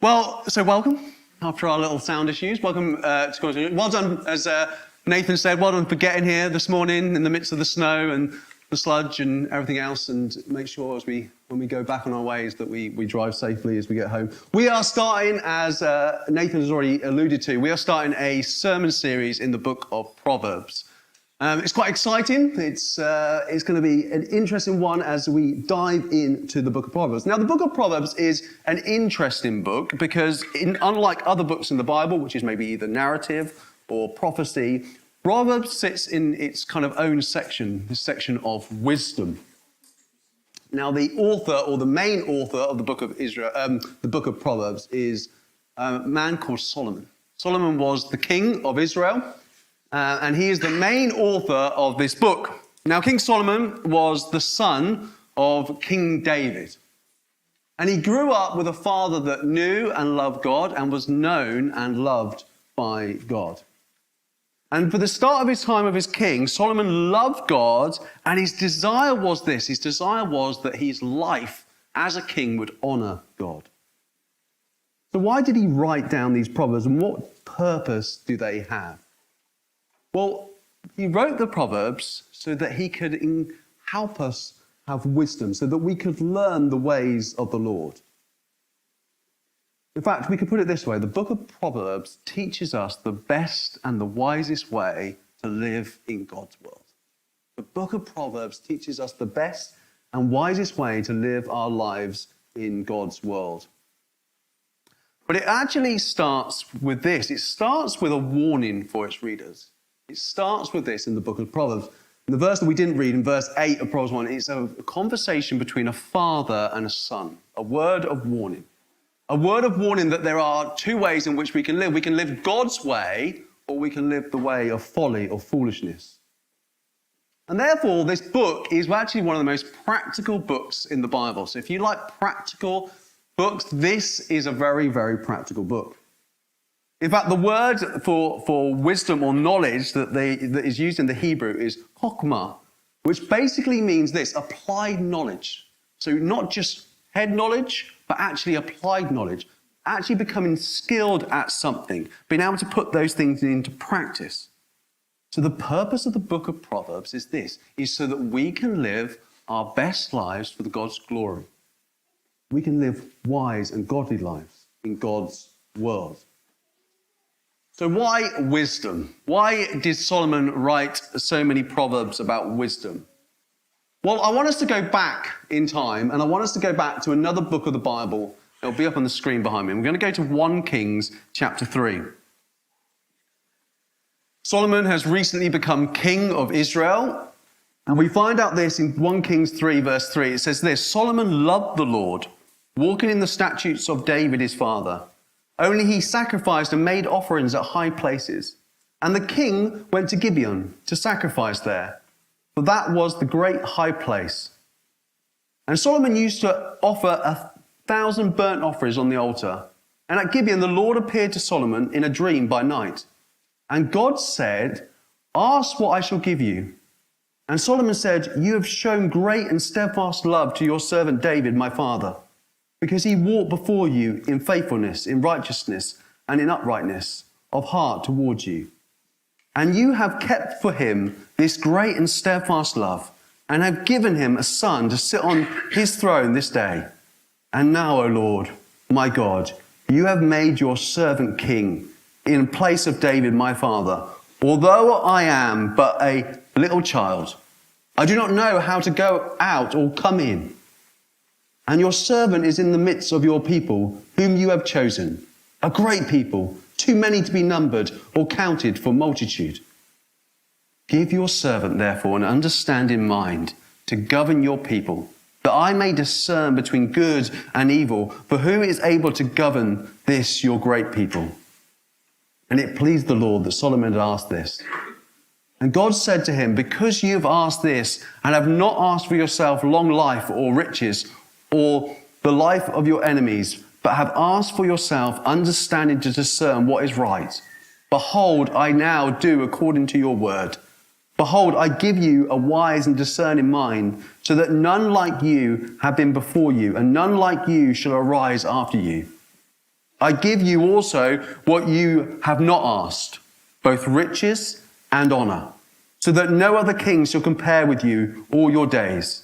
Well, so welcome after our little sound issues. Welcome to God's Word. Well done, as Nathan said, well done for getting here this morning in the midst of the snow and the sludge and everything else, and make sure when we go back on our ways that we drive safely as we get home. We are starting, as Nathan has already alluded to, we are starting a sermon series in the book of Proverbs. It's quite exciting. It's going to be an interesting one as we dive into the book of Proverbs. Now, the book of Proverbs is an interesting book because unlike other books in the Bible, which is maybe either narrative or prophecy, Proverbs sits in its kind of own section, this section of wisdom. Now, the author or the main author of the book of Proverbs is a man called Solomon. Solomon was the king of Israel. And he is the main author of this book. Now, King Solomon was the son of King David. And he grew up with a father that knew and loved God and was known and loved by God. And for the start of his time of his king, Solomon loved God, and his desire was this. His desire was that his life as a king would honor God. So why did he write down these proverbs, and what purpose do they have? Well, he wrote the Proverbs so that he could help us have wisdom, so that we could learn the ways of the Lord. In fact, we could put it this way: the book of Proverbs teaches us the best and the wisest way to live in God's world. The book of Proverbs teaches us the best and wisest way to live our lives in God's world. But it actually starts with this. It starts with a warning for its readers. It starts with this in the book of Proverbs. And the verse that we didn't read in verse 8 of Proverbs 1 is a conversation between a father and a son, a word of warning. A word of warning that there are two ways in which we can live. We can live God's way, or we can live the way of folly or foolishness. And therefore, this book is actually one of the most practical books in the Bible. So if you like practical books, this is a very, very practical book. In fact, the word for wisdom or knowledge that is used in the Hebrew is chokmah, which basically means this: applied knowledge. So not just head knowledge, but actually applied knowledge. Actually becoming skilled at something, being able to put those things into practice. So the purpose of the book of Proverbs is this, is so that we can live our best lives for God's glory. We can live wise and godly lives in God's world. So why wisdom? Why did Solomon write so many proverbs about wisdom? Well, I want us to go back in time, and I want us to go back to another book of the Bible. It'll be up on the screen behind me. We're going to go to 1 Kings chapter 3. Solomon has recently become king of Israel, and we find out this in 1 Kings 3, verse 3. It says this: Solomon loved the Lord, walking in the statutes of David his father. Only he sacrificed and made offerings at high places. And the king went to Gibeon to sacrifice there, for that was the great high place. And Solomon used to offer 1,000 burnt offerings on the altar. And at Gibeon the Lord appeared to Solomon in a dream by night. And God said, "Ask what I shall give you." And Solomon said, "You have shown great and steadfast love to your servant David, my father, because he walked before you in faithfulness, in righteousness, and in uprightness of heart towards you. And you have kept for him this great and steadfast love, and have given him a son to sit on his throne this day. And now, O Lord, my God, you have made your servant king in place of David, my father. Although I am but a little child, I do not know how to go out or come in. And your servant is in the midst of your people, whom you have chosen, a great people, too many to be numbered or counted for multitude. Give your servant, therefore, an understanding mind to govern your people, that I may discern between good and evil, for who is able to govern this, your great people?" And it pleased the Lord that Solomon had asked this. And God said to him, "Because you have asked this, and have not asked for yourself long life or riches, or the life of your enemies, but have asked for yourself understanding to discern what is right. Behold, I now do according to your word. Behold, I give you a wise and discerning mind, so that none like you have been before you, and none like you shall arise after you. I give you also what you have not asked, both riches and honor, so that no other king shall compare with you all your days.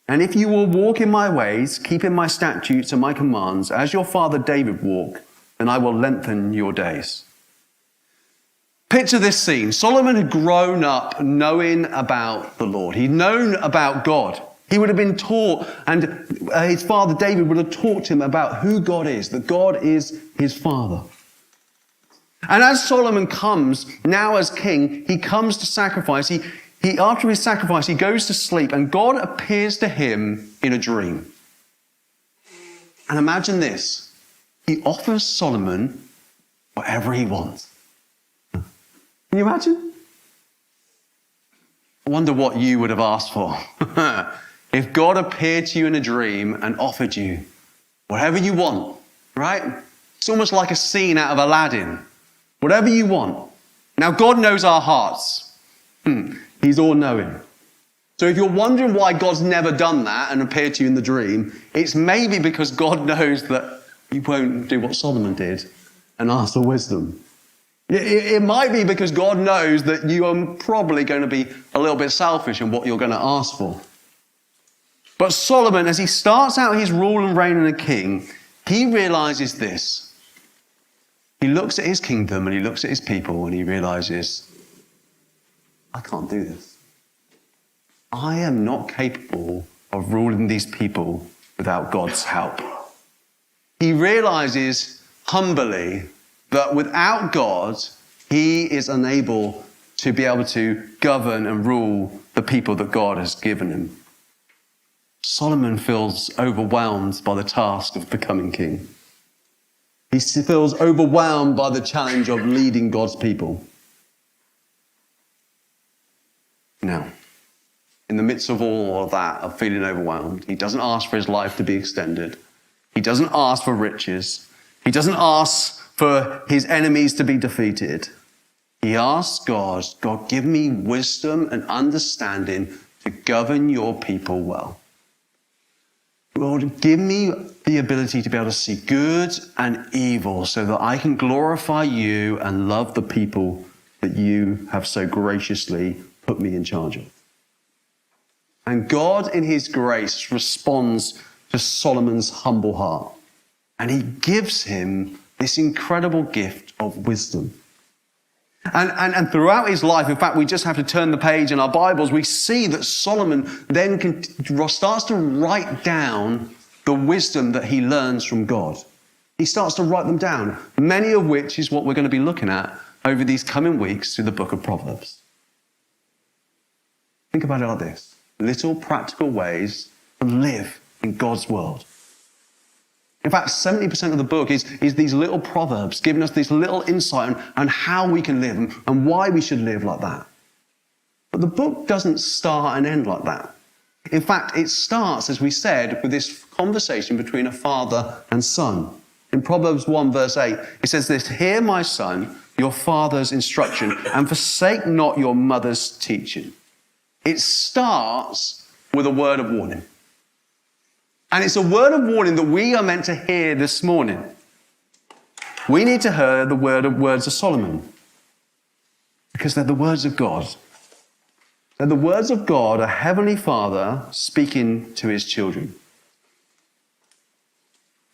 And if you will walk in my ways, keeping my statutes and my commands, as your father David walked, then I will lengthen your days. Picture this scene. Solomon had grown up knowing about the Lord. He'd known about God. He would have been taught, and his father David would have taught him about who God is, that God is his father. And as Solomon comes, now as king, he comes to sacrifice. He after his sacrifice, he goes to sleep, and God appears to him in a dream. And imagine this. He offers Solomon whatever he wants. Can you imagine? I wonder what you would have asked for. If God appeared to you in a dream and offered you whatever you want, right? It's almost like a scene out of Aladdin. Whatever you want. Now, God knows our hearts. He's all-knowing. So if you're wondering why God's never done that and appeared to you in the dream, it's maybe because God knows that you won't do what Solomon did and ask for wisdom. It might be because God knows that you are probably going to be a little bit selfish in what you're going to ask for. But Solomon, as he starts out his rule and reign as a king, he realizes this. He looks at his kingdom and he looks at his people and he realizes, I can't do this. I am not capable of ruling these people without God's help. He realizes humbly that without God, he is unable to be able to govern and rule the people that God has given him. Solomon feels overwhelmed by the task of becoming king. He feels overwhelmed by the challenge of leading God's people. Now, in the midst of all of that, of feeling overwhelmed, he doesn't ask for his life to be extended. He doesn't ask for riches. He doesn't ask for his enemies to be defeated. He asks God, God, give me wisdom and understanding to govern your people well. Lord, give me the ability to be able to see good and evil so that I can glorify you and love the people that you have so graciously put me in charge of. And God, in his grace, responds to Solomon's humble heart. And he gives him this incredible gift of wisdom. And throughout his life, in fact, we just have to turn the page in our Bibles, we see that Solomon then starts to write down the wisdom that he learns from God. He starts to write them down, many of which is what we're going to be looking at over these coming weeks through the book of Proverbs. Think about it like this. Little practical ways to live in God's world. In fact, 70% of the book is these little proverbs giving us this little insight on how we can live and why we should live like that. But the book doesn't start and end like that. In fact, it starts, as we said, with this conversation between a father and son. In Proverbs 1 verse 8, it says this, "Hear, my son, your father's instruction, and forsake not your mother's teaching." It starts with a word of warning. And it's a word of warning that we are meant to hear this morning. We need to hear the words of Solomon. Because they're the words of God. They're the words of God, a heavenly Father speaking to his children.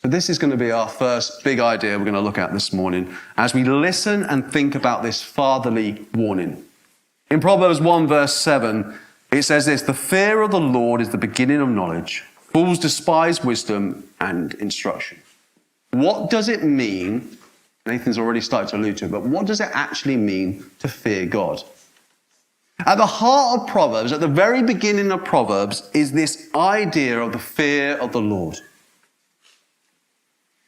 So this is going to be our first big idea we're going to look at this morning as we listen and think about this fatherly warning. In Proverbs 1 verse 7, it says this, "The fear of the Lord is the beginning of knowledge. Fools despise wisdom and instruction." What does it mean? Nathan's already started to allude to it, but what does it actually mean to fear God? At the heart of Proverbs, at the very beginning of Proverbs, is this idea of the fear of the Lord.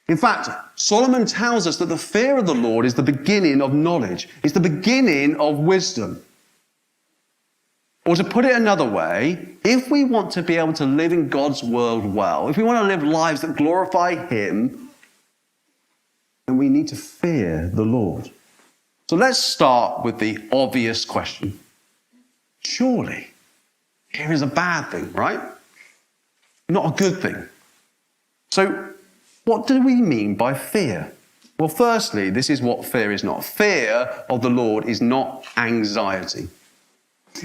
In fact, Solomon tells us that the fear of the Lord is the beginning of knowledge. It's the beginning of wisdom. Or to put it another way, if we want to be able to live in God's world well, if we want to live lives that glorify him, then we need to fear the Lord. So let's start with the obvious question. Surely, fear is a bad thing, right? Not a good thing. So What do we mean by fear? Well, firstly, this is what fear is not. Fear of the Lord is not anxiety.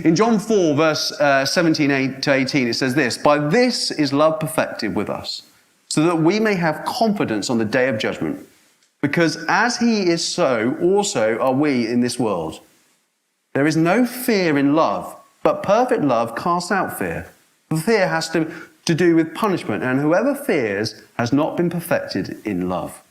In John 4, verse 17 to 18, it says this, "By this is love perfected with us, so that we may have confidence on the day of judgment. Because as he is, so also are we in this world. There is no fear in love, but perfect love casts out fear. For fear has to do with punishment, and whoever fears has not been perfected in love."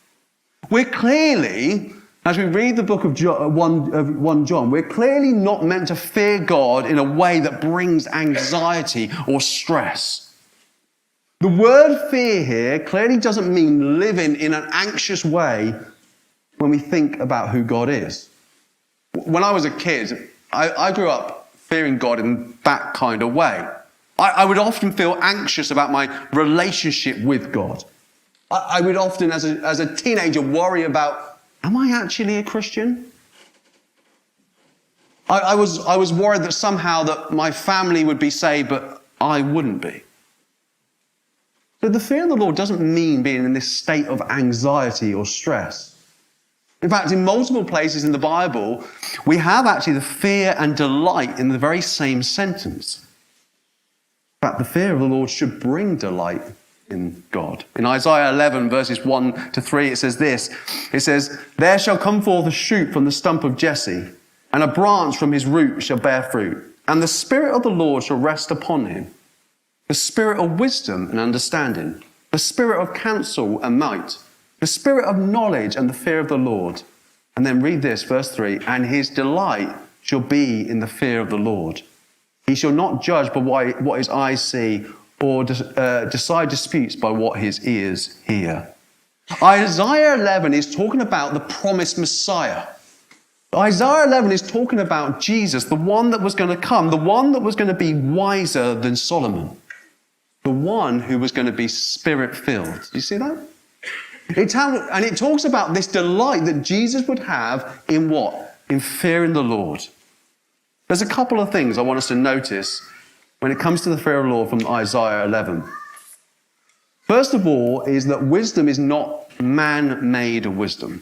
We're clearly, as we read the book of 1 John, we're clearly not meant to fear God in a way that brings anxiety or stress. The word fear here clearly doesn't mean living in an anxious way when we think about who God is. When I was a kid, I grew up fearing God in that kind of way. I would often feel anxious about my relationship with God. I would often, as a teenager, worry about, am I actually a Christian? I was worried that somehow that my family would be saved, but I wouldn't be. But the fear of the Lord doesn't mean being in this state of anxiety or stress. In fact, in multiple places in the Bible, we have actually the fear and delight in the very same sentence. In fact, the fear of the Lord should bring delight in God. In Isaiah 11, verses 1 to 3, it says this. It says, "There shall come forth a shoot from the stump of Jesse, and a branch from his root shall bear fruit. And the Spirit of the Lord shall rest upon him, the Spirit of wisdom and understanding, the Spirit of counsel and might, the Spirit of knowledge and the fear of the Lord." And then read this, verse 3, "And his delight shall be in the fear of the Lord. He shall not judge by what his eyes see, or decide disputes by what his ears hear." Isaiah 11 is talking about the promised Messiah. Isaiah 11 is talking about Jesus, the one that was going to come, the one that was going to be wiser than Solomon, the one who was going to be spirit-filled. Do you see that? And it talks about this delight that Jesus would have in what? In fearing the Lord. There's a couple of things I want us to notice when it comes to the fear of the Lord from Isaiah 11. First of all is that wisdom is not man-made wisdom.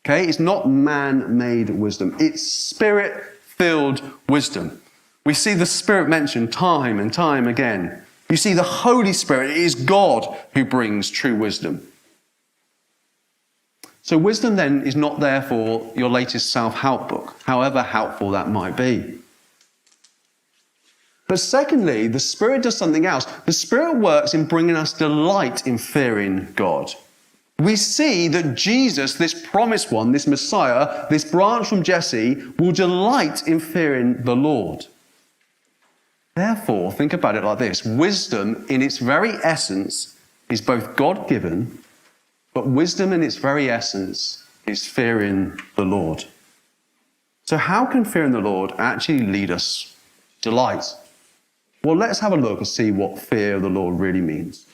Okay? It's not man-made wisdom. It's spirit-filled wisdom. We see the Spirit mentioned time and time again. You see the Holy Spirit. It is God who brings true wisdom. So wisdom then is not therefore your latest self-help book, however helpful that might be. But secondly, the Spirit does something else. The Spirit works in bringing us delight in fearing God. We see that Jesus, this promised one, this Messiah, this branch from Jesse, will delight in fearing the Lord. Therefore, think about it like this. Wisdom in its very essence is both God-given, but wisdom in its very essence is fearing the Lord. So how can fearing the Lord actually lead us to delight? Well, let's have a look and see what fear of the Lord really means.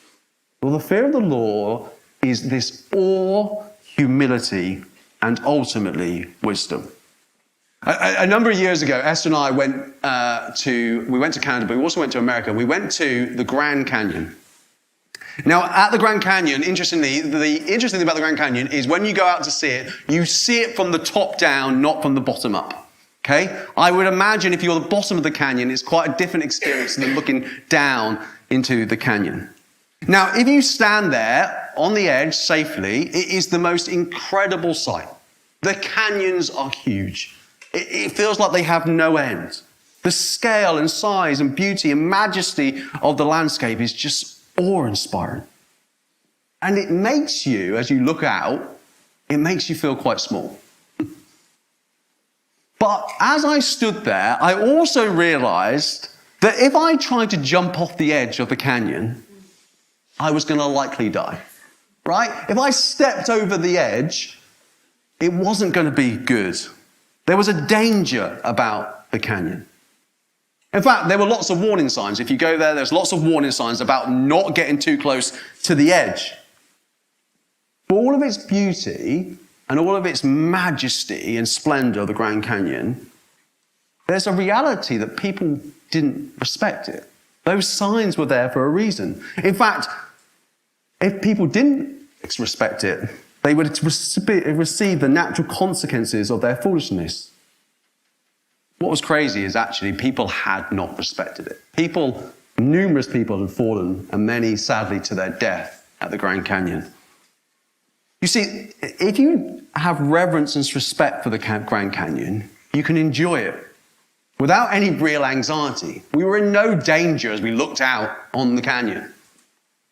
Well, the fear of the Lord is this awe, humility, and ultimately wisdom. A number of years ago, Esther and I went to Canada, but we also went to America. We went to the Grand Canyon. Now, at the Grand Canyon, interestingly, the interesting thing about the Grand Canyon is when you go out to see it, you see it from the top down, not from the bottom up. Okay? I would imagine if you're at the bottom of the canyon, it's quite a different experience than looking down into the canyon. Now, if you stand there on the edge safely, it is the most incredible sight. The canyons are huge. It feels like they have no end. The scale and size and beauty and majesty of the landscape is just awe-inspiring. And it makes you, as you look out, it makes you feel quite small. But as I stood there, I also realized that if I tried to jump off the edge of the canyon, I was going to likely die, right? If I stepped over the edge, it wasn't going to be good. There was a danger about the canyon. In fact, there were lots of warning signs. If you go there, there's lots of warning signs about not getting too close to the edge. For all of its beauty and all of its majesty and splendor of the Grand Canyon, there's a reality that people didn't respect it. Those signs were there for a reason. In fact, if people didn't respect it, they would receive the natural consequences of their foolishness. What was crazy is actually people had not respected it. Numerous people had fallen, and many, sadly, to their death at the Grand Canyon. You see, if you have reverence and respect for the Grand Canyon, you can enjoy it without any real anxiety. We were in no danger as we looked out on the canyon.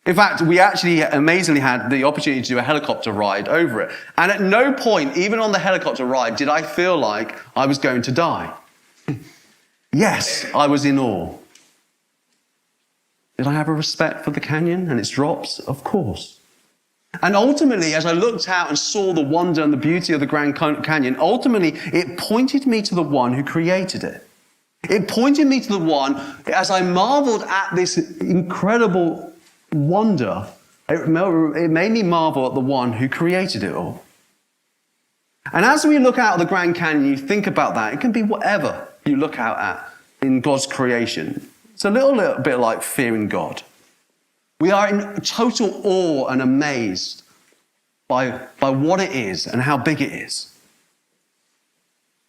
In fact, we actually amazingly had the opportunity to do a helicopter ride over it. And at no point, even on the helicopter ride, did I feel like I was going to die. Yes, I was in awe. Did I have a respect for the canyon and its drops? Of course. And ultimately, as I looked out and saw the wonder and the beauty of the Grand Canyon, ultimately, it pointed me to the one who created it. It pointed me to the one, as I marveled at this incredible wonder, it made me marvel at the one who created it all. And as we look out at the Grand Canyon, you think about that, it can be whatever you look out at in God's creation. It's a little bit like fearing God. We are in total awe and amazed by what it is and how big it is.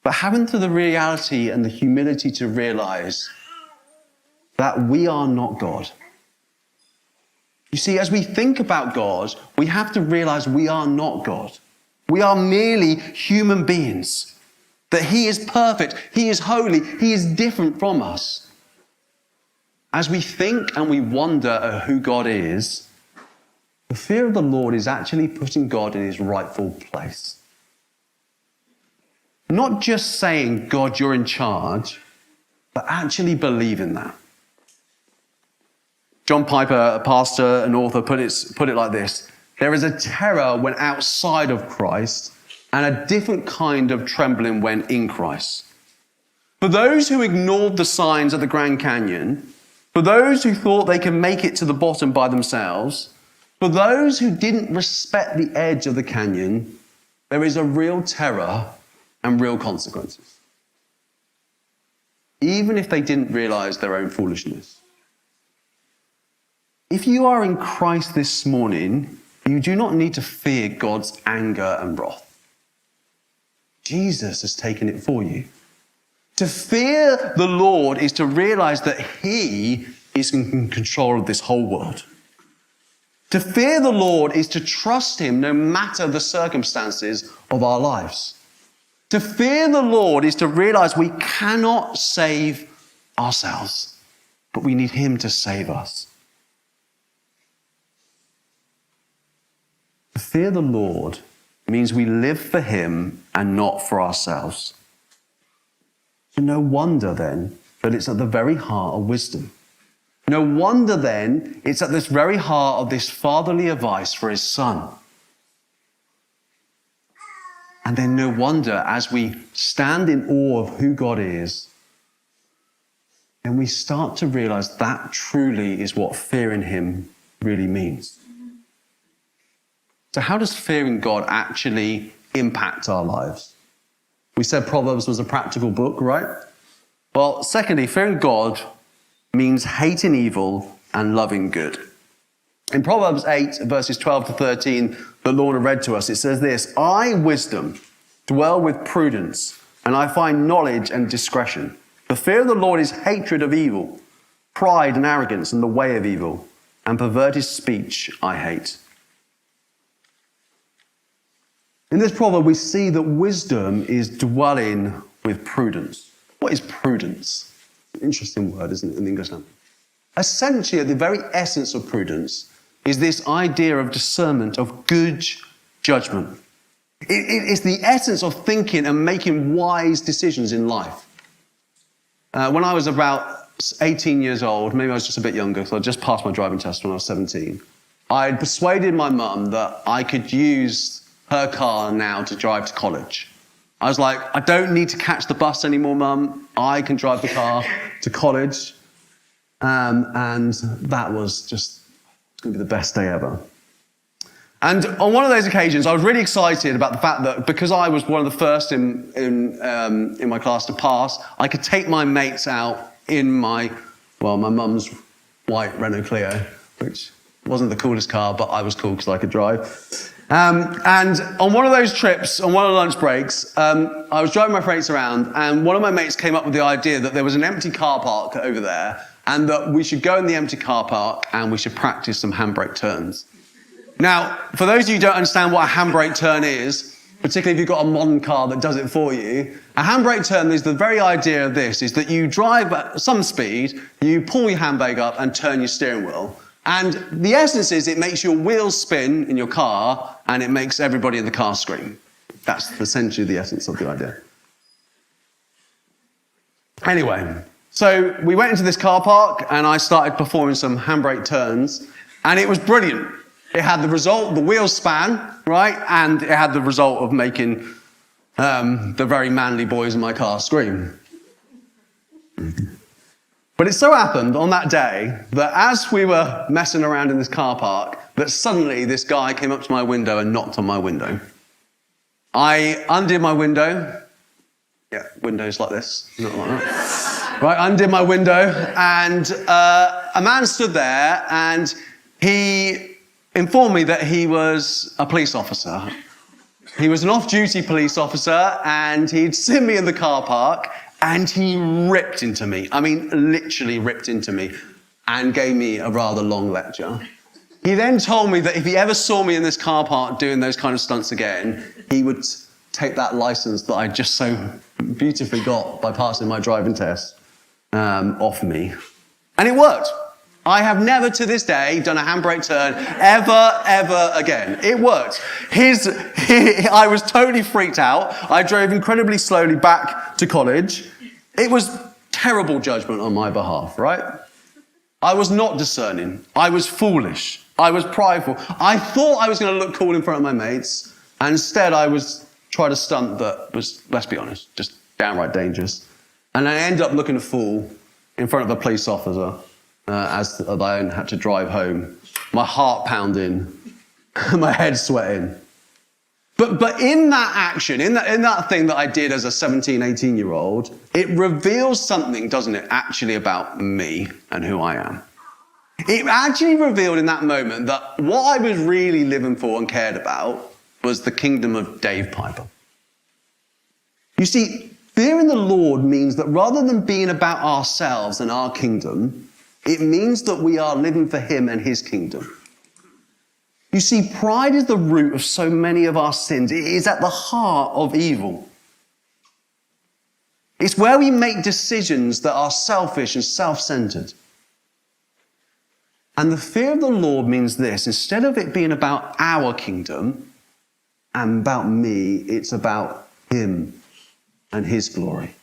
But having the reality and the humility to realize that we are not God. You see, as we think about God, we have to realize we are not God. We are merely human beings. That He is perfect, He is holy, He is different from us. As we think and we wonder at who God is, the fear of the Lord is actually putting God in His rightful place. Not just saying, God, you're in charge, but actually believing that. John Piper, a pastor and author, put it like this: there is a terror when outside of Christ and a different kind of trembling when in Christ. For those who ignored the signs at the Grand Canyon, for those who thought they could make it to the bottom by themselves, for those who didn't respect the edge of the canyon, there is a real terror and real consequences. Even if they didn't realize their own foolishness. If you are in Christ this morning, you do not need to fear God's anger and wrath. Jesus has taken it for you. To fear the Lord is to realize that He is in control of this whole world. To fear the Lord is to trust Him no matter the circumstances of our lives. To fear the Lord is to realize we cannot save ourselves, but we need Him to save us. To fear the Lord means we live for Him and not for ourselves. So no wonder then that it's at the very heart of wisdom. No wonder then it's at this very heart of this fatherly advice for His Son. And then no wonder as we stand in awe of who God is, then we start to realize that truly is what fearing Him really means. So how does fearing God actually impact our lives? We said Proverbs was a practical book, right? Well, secondly, fearing God means hating evil and loving good. In Proverbs 8, verses 12 to 13, that Lorna read to us, it says this: I, wisdom, dwell with prudence, and I find knowledge and discretion. The fear of the Lord is hatred of evil, pride and arrogance and the way of evil, and perverted speech I hate. In this proverb, we see that wisdom is dwelling with prudence. What is prudence? Interesting word, isn't it, in the English language? Essentially, at the very essence of prudence is this idea of discernment, of good judgment. It's the essence of thinking and making wise decisions in life. When I was about 18 years old, maybe I was just a bit younger, because I just passed my driving test when I was 17, I had persuaded my mum that I could use her car now to drive to college. I was like, I don't need to catch the bus anymore, Mum. I can drive the car to college. And that was just going to be the best day ever. And on one of those occasions, I was really excited about the fact that because I was one of the first in my class to pass, I could take my mates out in my mum's white Renault Clio, which Wasn't the coolest car, but I was cool because I could drive. And on one of those trips, on one of the lunch breaks, I was driving my mates around, and one of my mates came up with the idea that there was an empty car park over there, and that we should go in the empty car park and we should practice some handbrake turns. Now, for those of you who don't understand what a handbrake turn is, particularly if you've got a modern car that does it for you, a handbrake turn is the very idea of this, is that you drive at some speed, you pull your handbrake up and turn your steering wheel. And the essence is it makes your wheels spin in your car and it makes everybody in the car scream. That's essentially the essence of the idea. Anyway, so we went into this car park and I started performing some handbrake turns and it was brilliant. It had the result, the wheels span, right? And it had the result of making the very manly boys in my car scream. But it so happened on that day that as we were messing around in this car park, that suddenly this guy came up to my window and knocked on my window. I undid my window. Yeah, windows like this, not like that. Right, undid my window, and a man stood there, and he informed me that he was a police officer. He was an off-duty police officer, and he'd seen me in the car park, and he ripped into me. I mean, literally ripped into me, and gave me a rather long lecture. He then told me that if he ever saw me in this car park doing those kind of stunts again, he would take that license that I just so beautifully got by passing my driving test off me. And it worked. I have never to this day done a handbrake turn ever again. It worked. I was totally freaked out. I drove incredibly slowly back to college. It was terrible judgment on my behalf, right? I was not discerning. I was foolish. I was prideful. I thought I was going to look cool in front of my mates, and instead I was trying a stunt that was, let's be honest, just downright dangerous. And I ended up looking a fool in front of a police officer as I had to drive home, my heart pounding, my head sweating. But in that action, in that thing that I did as a 17, 18-year-old, it reveals something, doesn't it, actually about me and who I am. It actually revealed in that moment that what I was really living for and cared about was the kingdom of Dave Piper. You see, fearing the Lord means that rather than being about ourselves and our kingdom, it means that we are living for him and his kingdom. You see, pride is the root of so many of our sins. It is at the heart of evil. It's where we make decisions that are selfish and self-centered. And the fear of the Lord means this: instead of it being about our kingdom and about me, it's about him and his glory.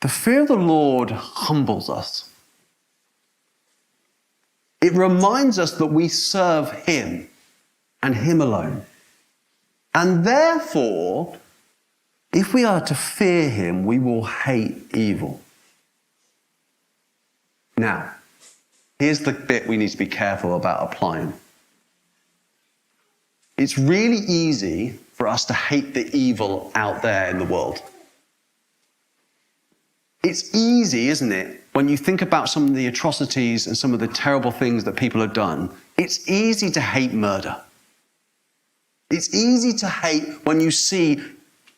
The fear of the Lord humbles us. It reminds us that we serve him and him alone. And therefore, if we are to fear him, we will hate evil. Now, here's the bit we need to be careful about applying. It's really easy for us to hate the evil out there in the world. It's easy, isn't it, when you think about some of the atrocities and some of the terrible things that people have done, it's easy to hate murder. It's easy to hate when you see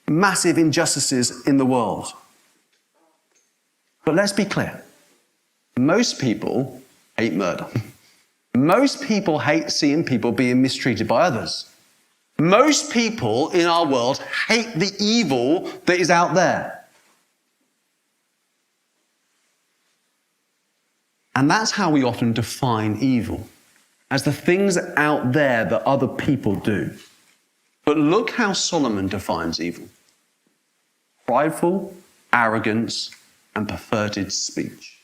massive injustices in the world. But let's be clear. Most people hate murder. Most people hate seeing people being mistreated by others. Most people in our world hate the evil that is out there. And that's how we often define evil, as the things out there that other people do. But look how Solomon defines evil: prideful, arrogance, and perverted speech.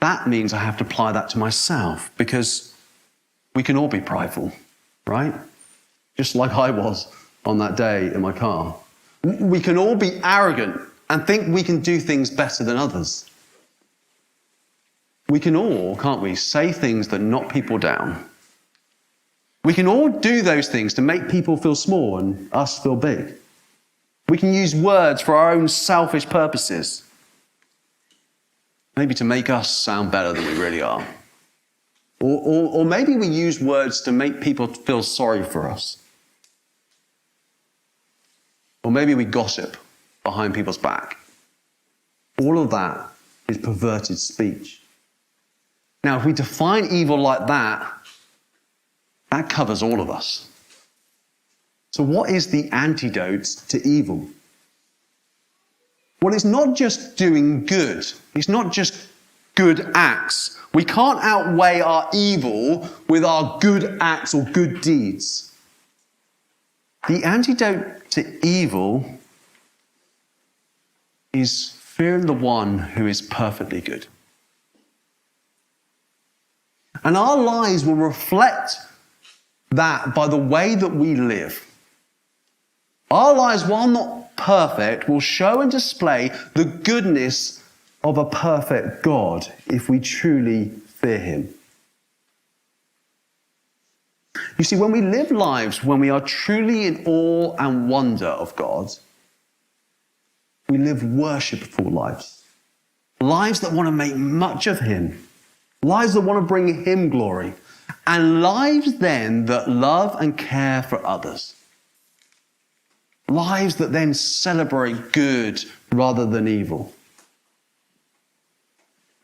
That means I have to apply that to myself, because we can all be prideful, right? Just like I was on that day in my car. We can all be arrogant and think we can do things better than others. We can all, can't we, say things that knock people down. We can all do those things to make people feel small and us feel big. We can use words for our own selfish purposes. maybe to make us sound better than we really are. Or maybe we use words to make people feel sorry for us. Or maybe we gossip behind people's back. All of that is perverted speech. Now, if we define evil like that, that covers all of us. So what is the antidote to evil? Well, it's not just doing good. It's not just good acts. We can't outweigh our evil with our good acts or good deeds. The antidote to evil is fearing the one who is perfectly good. And our lives will reflect that by the way that we live. Our lives, while not perfect, will show and display the goodness of a perfect God if we truly fear him. You see, when we live lives when we are truly in awe and wonder of God, we live worshipful lives. Lives that want to make much of him. Lives that want to bring him glory. And lives then that love and care for others. Lives that then celebrate good rather than evil.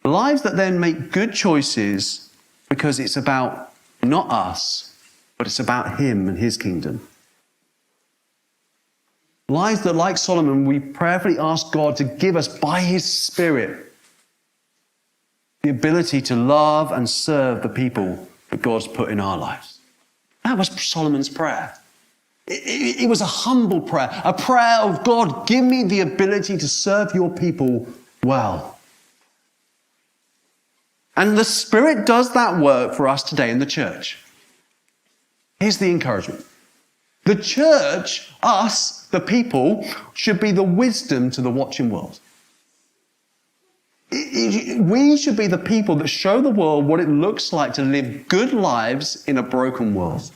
Lives that then make good choices because it's about not us, but it's about him and his kingdom. Lives that, like Solomon, we prayerfully ask God to give us by his Spirit the ability to love and serve the people that God's put in our lives. That was Solomon's prayer. It was a humble prayer, a prayer of God, give me the ability to serve your people well. And the Spirit does that work for us today in the church. Here's the encouragement. The church, us, the people, should be the wisdom to the watching world. We should be the people that show the world what it looks like to live good lives in a broken world.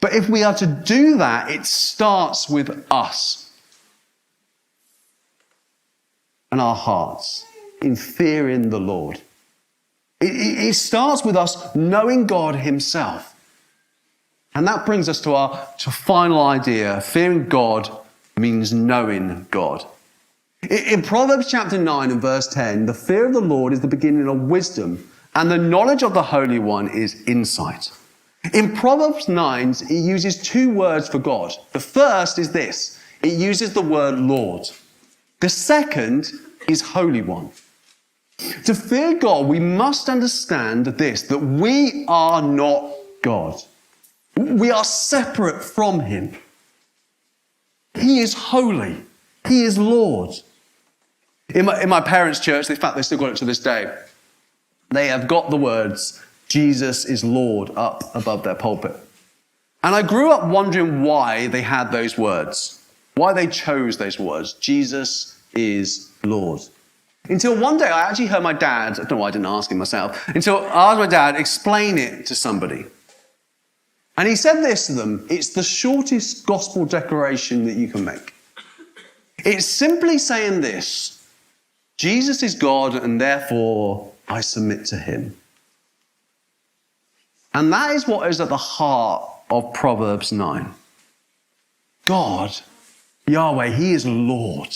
But if we are to do that, it starts with us and our hearts in fearing the Lord. It starts with us knowing God himself. And that brings us to our final idea. Fearing God means knowing God. In Proverbs chapter 9 and verse 10, the fear of the Lord is the beginning of wisdom, and the knowledge of the Holy One is insight. In Proverbs 9, it uses two words for God. The first is this. It uses the word Lord. The second is Holy One. To fear God, we must understand this, that we are not God. We are separate from him. He is holy. He is Lord. In my parents' church, in fact, they still got it to this day, they have got the words, Jesus is Lord, up above their pulpit. And I grew up wondering why they had those words, why they chose those words, Jesus is Lord. Until one day I actually heard my dad, I don't know why I didn't ask him myself, until I asked my dad explain it to somebody. And he said this to them, it's the shortest gospel declaration that you can make. It's simply saying this, Jesus is God and therefore I submit to him. And that is what is at the heart of Proverbs 9. God, Yahweh, he is Lord.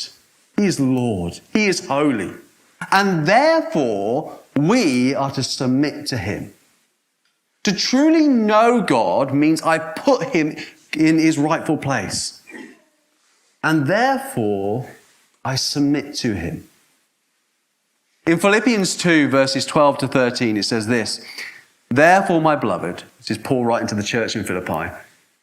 He is Lord. He is holy. And therefore, we are to submit to him. To truly know God means I put him in his rightful place. And therefore, I submit to him. In Philippians 2, verses 12 to 13, it says this, therefore, my beloved, this is Paul writing to the church in Philippi,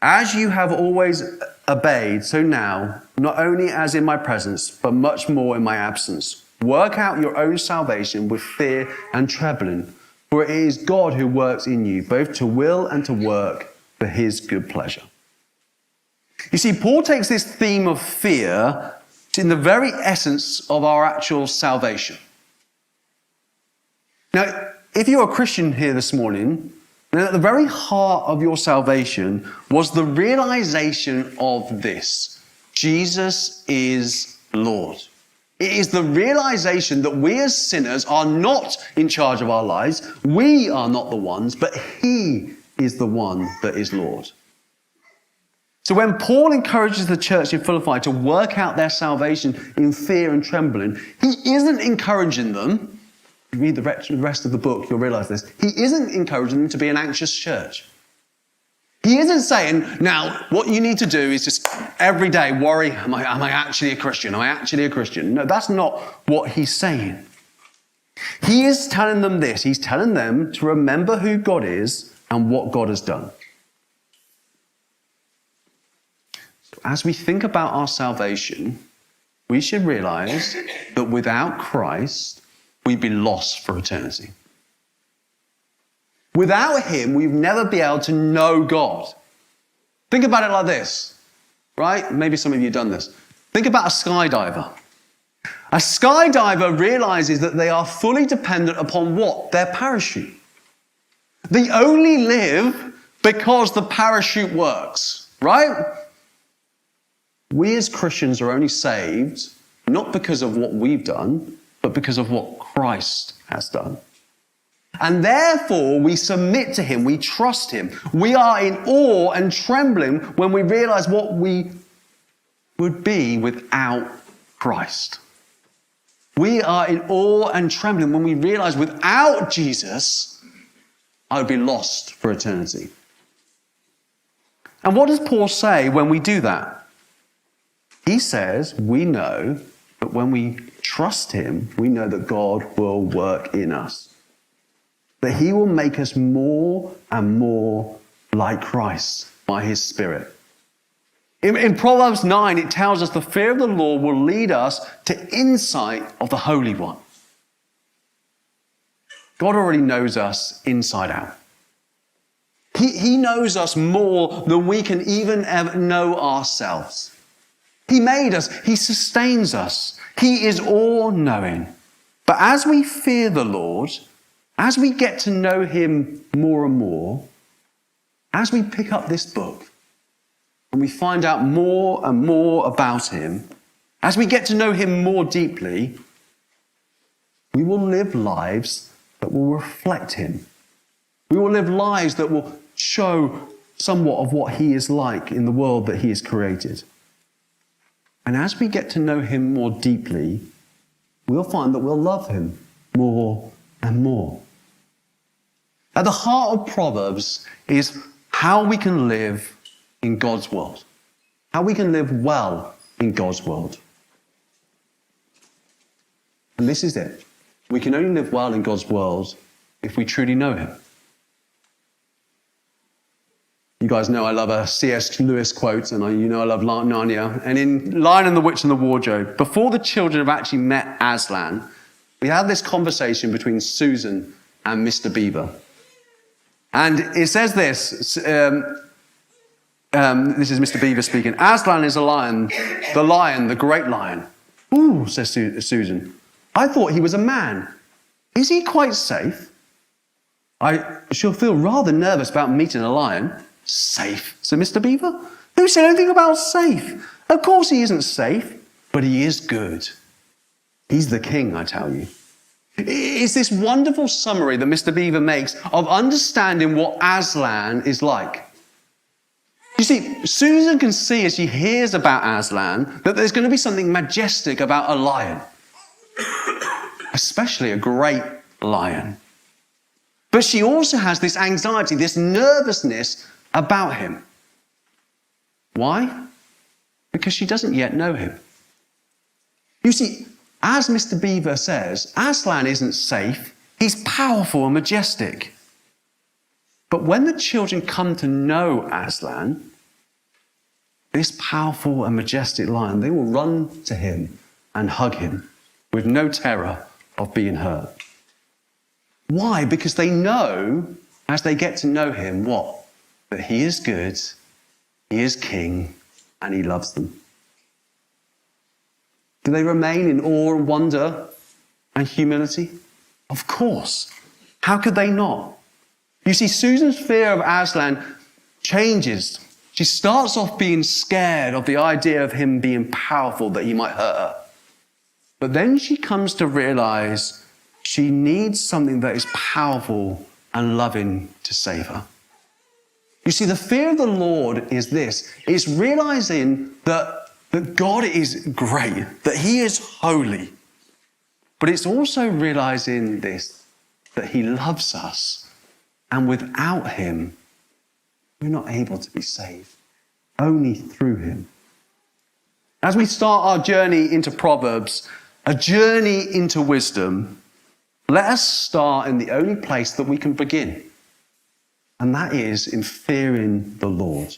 as you have always obeyed, so now, not only as in my presence, but much more in my absence, work out your own salvation with fear and trembling, for it is God who works in you, both to will and to work for his good pleasure. You see, Paul takes this theme of fear in the very essence of our actual salvation. Now, if you're a Christian here this morning, then at the very heart of your salvation was the realization of this. Jesus is Lord. It is the realization that we as sinners are not in charge of our lives. We are not the ones, but he is the one that is Lord. So when Paul encourages the church in Philippi to work out their salvation in fear and trembling, he isn't encouraging them. You read the rest of the book, you'll realize this. He isn't encouraging them to be an anxious church. He isn't saying, now, what you need to do is just every day worry, am I actually a Christian? Am I actually a Christian? No, that's not what he's saying. He is telling them this. He's telling them to remember who God is and what God has done. So as we think about our salvation, we should realize that without Christ, we'd be lost for eternity. Without him, we'd never be able to know God. Think about it like this, right? Maybe some of you have done this. Think about a skydiver. A skydiver realizes that they are fully dependent upon what? Their parachute. They only live because the parachute works, right? We as Christians are only saved not because of what we've done, but because of what Christ has done. And therefore, we submit to him, we trust him. We are in awe and trembling when we realize what we would be without Christ. We are in awe and trembling when we realize without Jesus, I would be lost for eternity. And what does Paul say when we do that? He says, we know that when we trust him, we know that God will work in us. That he will make us more and more like Christ by his Spirit. In Proverbs 9, it tells us the fear of the Lord will lead us to insight of the Holy One. God already knows us inside out. He knows us more than we can even ever know ourselves. He made us. He sustains us. He is all-knowing. But as we fear the Lord, as we get to know him more and more, as we pick up this book and we find out more and more about him, as we get to know him more deeply, we will live lives that will reflect him. We will live lives that will show somewhat of what he is like in the world that he has created. And as we get to know him more deeply, we'll find that we'll love him more and more. At the heart of Proverbs is how we can live in God's world. How we can live well in God's world. And this is it. We can only live well in God's world if we truly know him. You guys know I love a C.S. Lewis quote, and you know I love Narnia. And in Lion and the Witch and the Wardrobe, before the children have actually met Aslan, we have this conversation between Susan and Mr. Beaver. And it says this, this is Mr. Beaver speaking, Aslan is a lion, the great lion. Ooh, says Susan, I thought he was a man. Is he quite safe? I shall feel rather nervous about meeting a lion. Safe, said Mr. Beaver. Who said anything about safe? Of course he isn't safe, but he is good. He's the king, I tell you. It's this wonderful summary that Mr. Beaver makes of understanding what Aslan is like. You see, Susan can see as she hears about Aslan that there's going to be something majestic about a lion, especially a great lion. But she also has this anxiety, this nervousness about him. Why? Because she doesn't yet know him. You see, as Mr. Beaver says, Aslan isn't safe. He's powerful and majestic. But when the children come to know Aslan, this powerful and majestic lion, they will run to him and hug him with no terror of being hurt. Why? Because they know, as they get to know him, what? That he is good, he is king, and he loves them. Do they remain in awe and wonder and humility? Of course. How could they not? You see, Susan's fear of Aslan changes. She starts off being scared of the idea of him being powerful, that he might hurt her. But then she comes to realize she needs something that is powerful and loving to save her. You see, the fear of the Lord is this. It's realizing that God is great, that he is holy. But it's also realizing this, that he loves us. And without him, we're not able to be saved. Only through him. As we start our journey into Proverbs, a journey into wisdom, let us start in the only place that we can begin. And that is in fearing the Lord.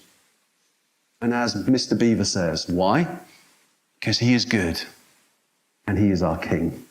And as Mr. Beaver says, why? Because he is good and he is our King.